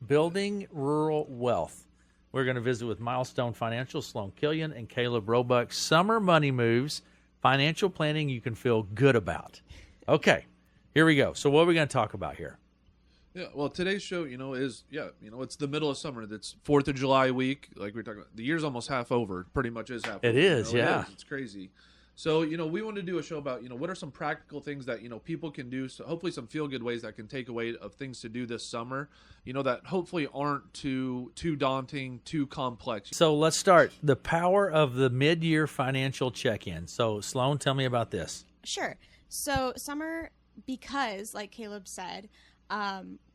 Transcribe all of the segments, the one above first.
Building Rural Wealth. We're going to visit with Milestone Financial, Sloane Killian, and Kaleb Roebuck. Summer money moves, financial planning you can feel good about. Okay, here we go. So what are we going to talk about here? Yeah, well, today's show, it's the middle of summer. It's 4th of July week. Like we were talking about, the year's almost half over. Pretty much is half over. It is, yeah. It is. It's crazy. So, we want to do a show about, what are some practical things that, people can do. So hopefully some feel-good ways that can take away of things to do this summer, that hopefully aren't too daunting, too complex. So let's start. The power of the mid-year financial check-in. So, Sloane, tell me about this. Sure. So summer, because, like Kaleb said,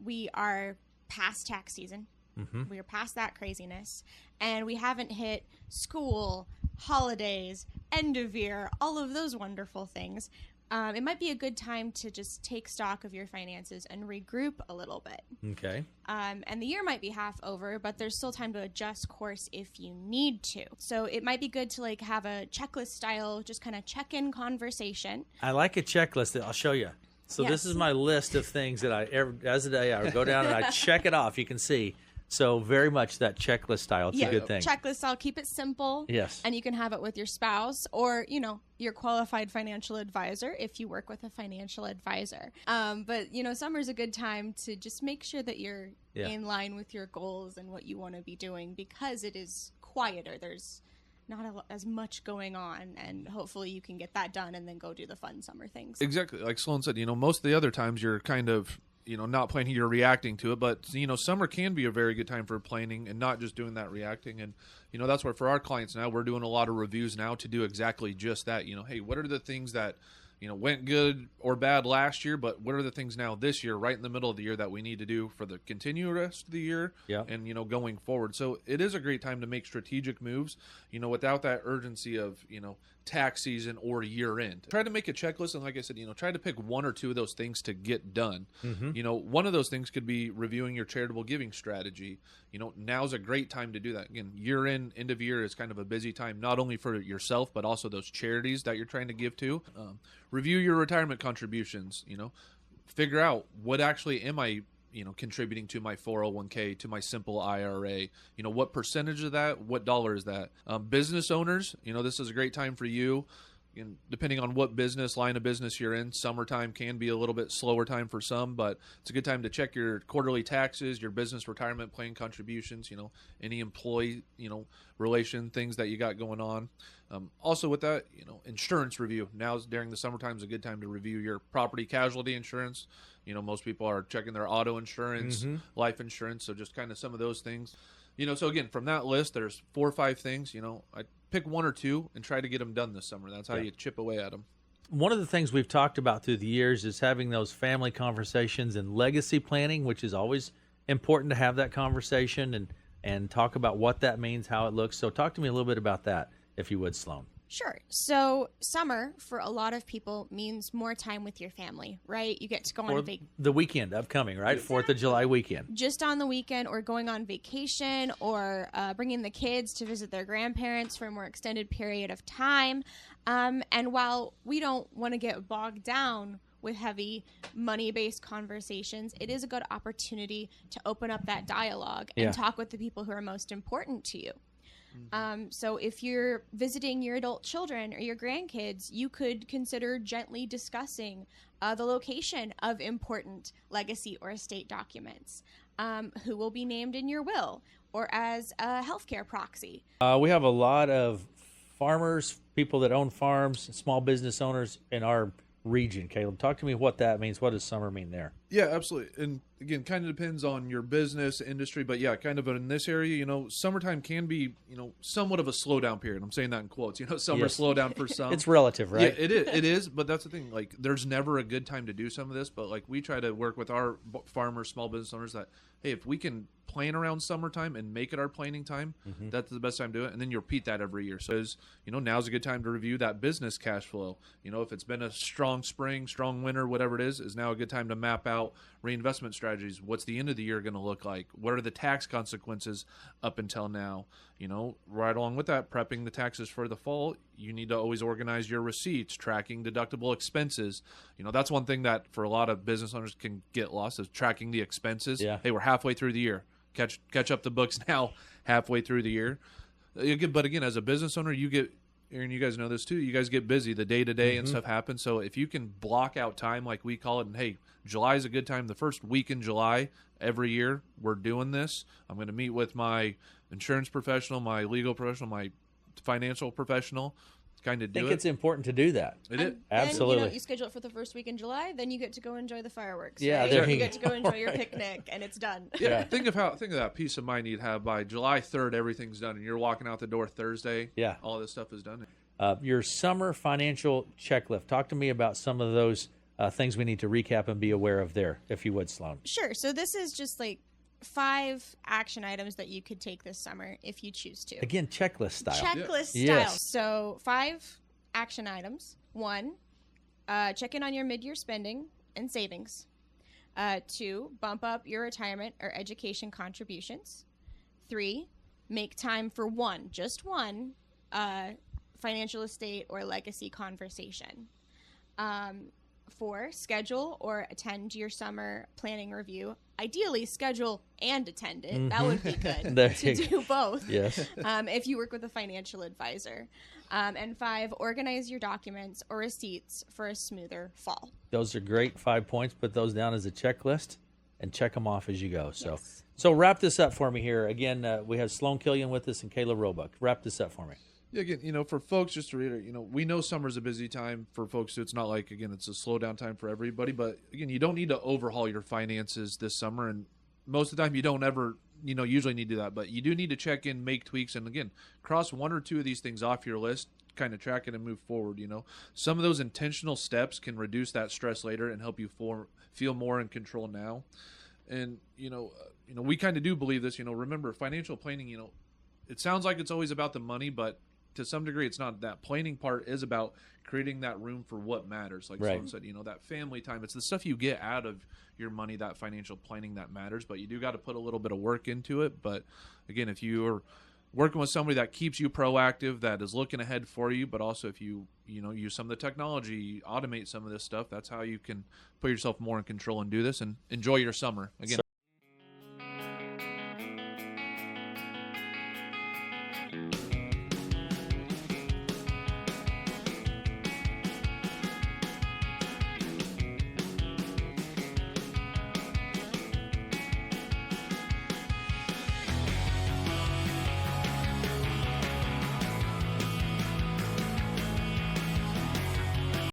we are past tax season. Mm-hmm. We are past that craziness. And we haven't hit school, holidays, end of year, all of those wonderful things. It might be a good time to just take stock of your finances and regroup a little bit. Okay. And the year might be half over, but there's still time to adjust course if you need to. So it might be good to have a checklist style, just kind of check-in conversation. I like a checklist. I'll show you. So This is my list of things that as a day I go down and I check it off. You can see. So very much that checklist style. It's a good thing. Checklist style. Keep it simple. Yes. And you can have it with your spouse or, your qualified financial advisor if you work with a financial advisor. But, summer's a good time to just make sure that you're in line with your goals and what you want to be doing because it is quieter. There's not as much going on, and hopefully you can get that done and then go do the fun summer things. Exactly. Like Sloane said, most of the other times you're kind of not planning, you're reacting to it. But, summer can be a very good time for planning and not just doing that reacting. And, that's why for our clients now, we're doing a lot of reviews now to do exactly just that. Hey, what are the things that, went good or bad last year, but what are the things now this year, right in the middle of the year that we need to do for the continued rest of the year and, going forward. So it is a great time to make strategic moves, without that urgency of, tax season or year end. Try to make a checklist. And like I said, try to pick one or two of those things to get done. Mm-hmm. One of those things could be reviewing your charitable giving strategy. Now's a great time to do that. Again, year end of year is kind of a busy time, not only for yourself, but also those charities that you're trying to give to. Review your retirement contributions, figure out what actually am I contributing to my 401k, to my simple IRA, what percentage of that, what dollar is that? Business owners, this is a great time for you. And depending on what line of business you're in, summertime can be a little bit slower time for some, but it's a good time to check your quarterly taxes, your business retirement plan contributions, any employee, relation things that you got going on. Also with that, insurance review. Now during the summertime is a good time to review your property casualty insurance. Most people are checking their auto insurance, life insurance. So just kind of some of those things. So again, from that list, there's 4 or 5 things, I pick one or two and try to get them done this summer. That's how you chip away at them. One of the things we've talked about through the years is having those family conversations and legacy planning, which is always important to have that conversation and talk about what that means, how it looks. So talk to me a little bit about that, if you would, Sloane. Sure. So summer for a lot of people means more time with your family, right? You get to go on the weekend upcoming, right? Exactly. 4th of July weekend. Just on the weekend or going on vacation or bringing the kids to visit their grandparents for a more extended period of time. And while we don't want to get bogged down with heavy money-based conversations, it is a good opportunity to open up that dialogue and talk with the people who are most important to you. So if you're visiting your adult children or your grandkids, you could consider gently discussing the location of important legacy or estate documents, who will be named in your will or as a healthcare proxy. We have a lot of farmers, people that own farms, small business owners in our region. Kaleb, talk to me what that means. What does summer mean there? Yeah, absolutely. And again, kind of depends on your business, industry, but yeah, kind of in this area, summertime can be, somewhat of a slowdown period. I'm saying that in quotes, summer slowdown for some. It's relative, right? Yeah, it is, but that's the thing. Like, there's never a good time to do some of this, but like we try to work with our farmers, small business owners that, hey, if we can plan around summertime and make it our planning time, that's the best time to do it. And then you repeat that every year. So, now's a good time to review that business cash flow. If it's been a strong spring, strong winter, whatever it is now a good time to map out reinvestment strategies. What's the end of the year going to look like? What are the tax consequences up until now? Right along with that, prepping the taxes for the fall, you need to always organize your receipts, tracking deductible expenses. That's one thing that for a lot of business owners can get lost is tracking the expenses. Yeah. Hey, we're halfway through the year. catch up the books now halfway through the year. But again, as a business owner, Aaron, you guys know this too. You guys get busy. The day-to-day and stuff happens. So if you can block out time like we call it, and hey, July is a good time. The first week in July every year, we're doing this. I'm going to meet with my insurance professional, my legal professional, my financial professional, kind of do it. I think it's important to do that. It is. Absolutely. Then, you schedule it for the first week in July, then you get to go enjoy the fireworks. Yeah, right? there you you get to go. go enjoy your picnic, and it's done. Yeah, think of that peace of mind you'd have by July 3rd. Everything's done, and you're walking out the door Thursday. Yeah. All this stuff is done. Your summer financial checklist. Talk to me about some of those things we need to recap and be aware of there, if you would, Sloane. Sure. So this is just like 5 action items that you could take this summer if you choose to. Again, checklist style. Checklist style. Yes. So 5 action items. 1, check in on your mid-year spending and savings. 2, bump up your retirement or education contributions. 3, make time for just one, financial estate or legacy conversation. 4, schedule or attend your summer planning review. Ideally, schedule and attend it. That would be good There to you do both. Yes. If you work with a financial advisor. And 5, organize your documents or receipts for a smoother fall. Those are great 5 points. Put those down as a checklist and check them off as you go. So, Yes. so wrap this up for me here. Again, we have Sloane Killian with us and Kaleb Roebuck. Wrap this up for me. Yeah, again, for folks, just to reiterate, we know summer's a busy time for folks. So it's not like, again, it's a slow down time for everybody. But, again, you don't need to overhaul your finances this summer. And most of the time you don't ever, usually need to do that. But you do need to check in, make tweaks. And, again, cross 1 or 2 of these things off your list, kind of track it and move forward. Some of those intentional steps can reduce that stress later and help you feel more in control now. And, we kind of do believe this. Remember, financial planning, it sounds like it's always about the money, but to some degree, it's not. That planning part is about creating that room for what matters. Like Right. someone said, that family time. It's the stuff you get out of your money, that financial planning that matters. But you do got to put a little bit of work into it. But again, if you are working with somebody that keeps you proactive, that is looking ahead for you, but also if you use some of the technology, automate some of this stuff, that's how you can put yourself more in control and do this and enjoy your summer. Again,